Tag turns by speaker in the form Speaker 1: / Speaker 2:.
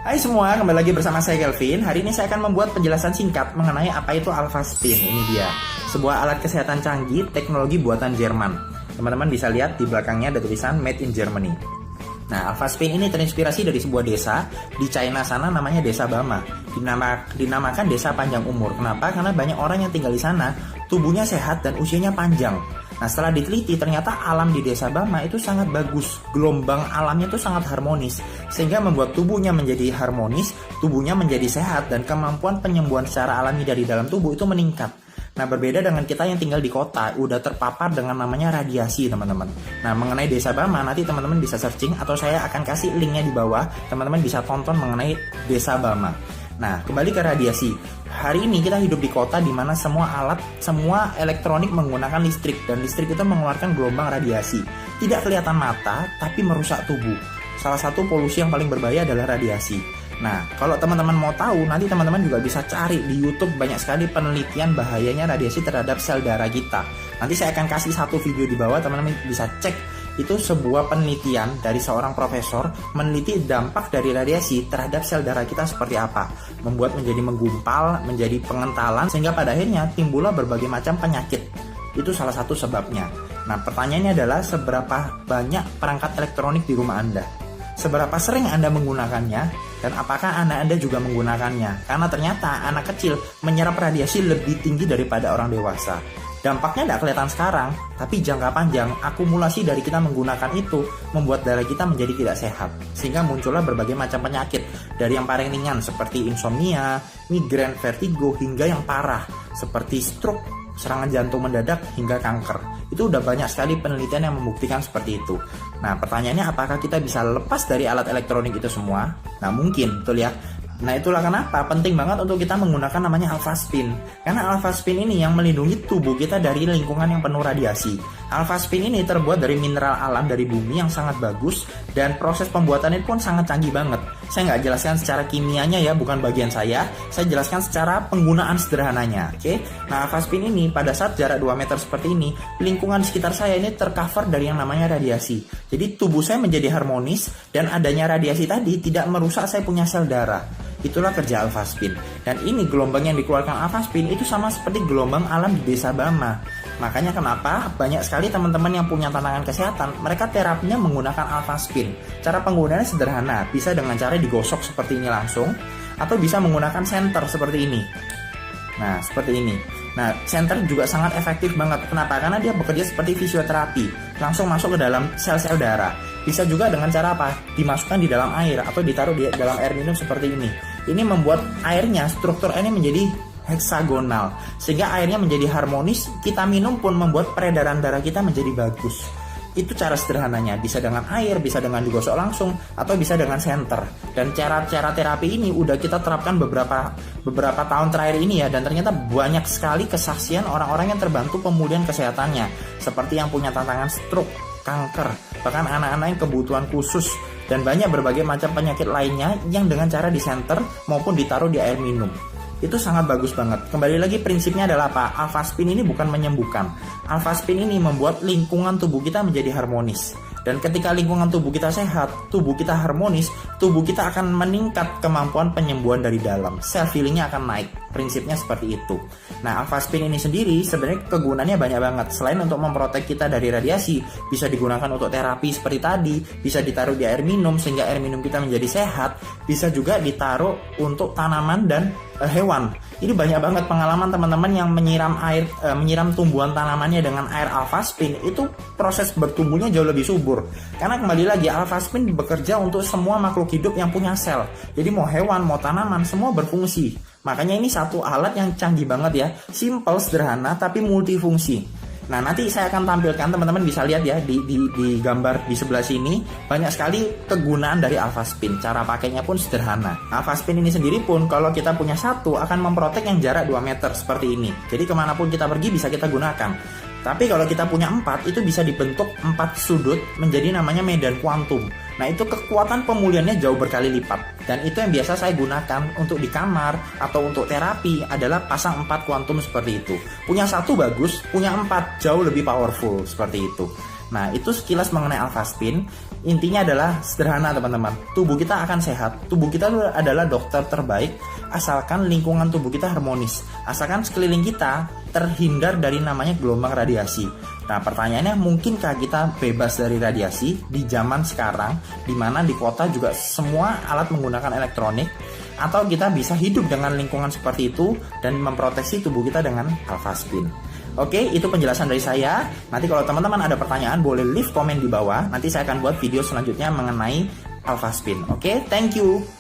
Speaker 1: Hai semua, kembali lagi bersama saya Kelvin. Hari ini saya akan membuat penjelasan singkat mengenai apa itu Alpha Spin. Ini dia, sebuah alat kesehatan canggih teknologi buatan Jerman. Teman-teman bisa lihat di belakangnya ada tulisan Made in Germany. Nah, Alpha Spin ini terinspirasi dari sebuah desa di China sana, namanya Desa Bama. Dinamakan desa panjang umur. Kenapa? Karena banyak orang yang tinggal di sana tubuhnya sehat dan usianya panjang. Nah, setelah diteliti ternyata alam di Desa Bama itu sangat bagus. Gelombang alamnya itu sangat harmonis, sehingga membuat tubuhnya menjadi harmonis, tubuhnya menjadi sehat, dan kemampuan penyembuhan secara alami dari dalam tubuh itu meningkat. Nah, berbeda dengan kita yang tinggal di kota, udah terpapar dengan namanya radiasi, teman-teman. Nah, mengenai Desa Bama, nanti teman-teman bisa searching, atau saya akan kasih linknya di bawah, teman-teman bisa tonton mengenai Desa Bama. Nah, kembali ke radiasi. Hari ini kita hidup di kota di mana semua alat, semua elektronik menggunakan listrik, dan listrik itu mengeluarkan gelombang radiasi. Tidak kelihatan mata, tapi merusak tubuh. Salah satu polusi yang paling berbahaya adalah radiasi. Nah, kalau teman-teman mau tahu, nanti teman-teman juga bisa cari di YouTube, banyak sekali penelitian bahayanya radiasi terhadap sel darah kita. Nanti saya akan kasih satu video di bawah, teman-teman bisa cek. Itu sebuah penelitian dari seorang profesor meneliti dampak dari radiasi terhadap sel darah kita seperti apa. Membuat menjadi menggumpal, menjadi pengentalan, sehingga pada akhirnya timbullah berbagai macam penyakit. Itu salah satu sebabnya. Nah, pertanyaannya adalah seberapa banyak perangkat elektronik di rumah Anda? Seberapa sering Anda menggunakannya? Dan apakah anak Anda juga menggunakannya? Karena ternyata anak kecil menyerap radiasi lebih tinggi daripada orang dewasa. Dampaknya tidak kelihatan sekarang, tapi jangka panjang akumulasi dari kita menggunakan itu membuat darah kita menjadi tidak sehat, sehingga muncullah berbagai macam penyakit, dari yang paling ringan seperti insomnia, migrain, vertigo, hingga yang parah seperti stroke, serangan jantung mendadak, hingga kanker. Itu udah banyak sekali penelitian yang membuktikan seperti itu. Nah, pertanyaannya apakah kita bisa lepas dari alat elektronik itu semua? Nah, mungkin, betul ya. Nah, itulah kenapa penting banget untuk kita menggunakan namanya Alpha Spin. Karena Alpha Spin ini yang melindungi tubuh kita dari lingkungan yang penuh radiasi. Alpha Spin ini terbuat dari mineral alam dari bumi yang sangat bagus, dan proses pembuatannya pun sangat canggih banget. Saya nggak jelaskan secara kimianya ya, bukan bagian saya jelaskan secara penggunaan sederhananya. Oke? Nah, Alpha Spin ini pada saat jarak 2 meter seperti ini, lingkungan sekitar saya ini tercover dari yang namanya radiasi. Jadi tubuh saya menjadi harmonis, dan adanya radiasi tadi tidak merusak saya punya sel darah. Itulah kerja Alpha Spin. Dan ini gelombang yang dikeluarkan Alpha Spin itu sama seperti gelombang alam di Desa Bama. Makanya kenapa banyak sekali teman-teman yang punya tantangan kesehatan, mereka terapinya menggunakan Alpha Spin. Cara penggunaannya sederhana, bisa dengan cara digosok seperti ini langsung, atau bisa menggunakan senter seperti ini. Nah, seperti ini. Nah, senter juga sangat efektif banget. Kenapa? Karena dia bekerja seperti fisioterapi, langsung masuk ke dalam sel-sel darah. Bisa juga dengan cara apa? Dimasukkan di dalam air atau ditaruh di dalam air minum seperti ini. Ini membuat airnya, struktur airnya menjadi heksagonal, sehingga airnya menjadi harmonis. Kita minum pun membuat peredaran darah kita menjadi bagus. Itu cara sederhananya, bisa dengan air, bisa dengan digosok langsung, atau bisa dengan senter. Dan cara-cara terapi ini udah kita terapkan beberapa tahun terakhir ini ya, dan ternyata banyak sekali kesaksian orang-orang yang terbantu pemulihan kesehatannya, seperti yang punya tantangan stroke, kanker, bahkan anak-anak yang kebutuhan khusus, dan banyak berbagai macam penyakit lainnya yang dengan cara disenter maupun ditaruh di air minum. Itu sangat bagus banget. Kembali lagi, prinsipnya adalah apa? Alpha Spin ini bukan menyembuhkan. Alpha Spin ini membuat lingkungan tubuh kita menjadi harmonis. Dan ketika lingkungan tubuh kita sehat, tubuh kita harmonis, tubuh kita akan meningkat kemampuan penyembuhan dari dalam. Self healingnya akan naik. Prinsipnya seperti itu. Nah, Alpha Spin ini sendiri sebenarnya kegunaannya banyak banget. Selain untuk memprotek kita dari radiasi, bisa digunakan untuk terapi seperti tadi, bisa ditaruh di air minum sehingga air minum kita menjadi sehat, bisa juga ditaruh untuk tanaman dan hewan. Ini banyak banget pengalaman teman-teman yang menyiram tumbuhan tanamannya dengan air Alpha Spin, itu proses bertumbuhnya jauh lebih subur. Karena kembali lagi, Alpha Spin bekerja untuk semua makhluk hidup yang punya sel. Jadi mau hewan, mau tanaman, semua berfungsi. Makanya ini satu alat yang canggih banget ya, simple, sederhana, tapi multifungsi. Nah, nanti saya akan tampilkan, teman-teman bisa lihat ya di gambar di sebelah sini, banyak sekali kegunaan dari Alpha Spin. Cara pakainya pun sederhana. Alpha Spin ini sendiri pun kalau kita punya satu akan memprotek yang jarak 2 meter seperti ini. Jadi kemanapun kita pergi bisa kita gunakan. Tapi kalau kita punya 4, itu bisa dibentuk 4 sudut menjadi namanya medan kuantum. Nah, itu kekuatan pemulihannya jauh berkali lipat. Dan itu yang biasa saya gunakan untuk di kamar atau untuk terapi adalah pasang 4 kuantum seperti itu. Punya 1 bagus, punya 4 jauh lebih powerful seperti itu. Nah, itu sekilas mengenai alpha spin. Intinya adalah sederhana teman-teman. Tubuh kita akan sehat. Tubuh kita adalah dokter terbaik asalkan lingkungan tubuh kita harmonis. Asalkan sekeliling kita terhindar dari namanya gelombang radiasi. Nah, pertanyaannya, mungkinkah kita bebas dari radiasi di zaman sekarang, di mana di kota juga semua alat menggunakan elektronik, atau kita bisa hidup dengan lingkungan seperti itu dan memproteksi tubuh kita dengan alpha spin? Oke, itu penjelasan dari saya. Nanti kalau teman-teman ada pertanyaan, boleh leave komen di bawah. Nanti saya akan buat video selanjutnya mengenai alpha spin. Oke, thank you.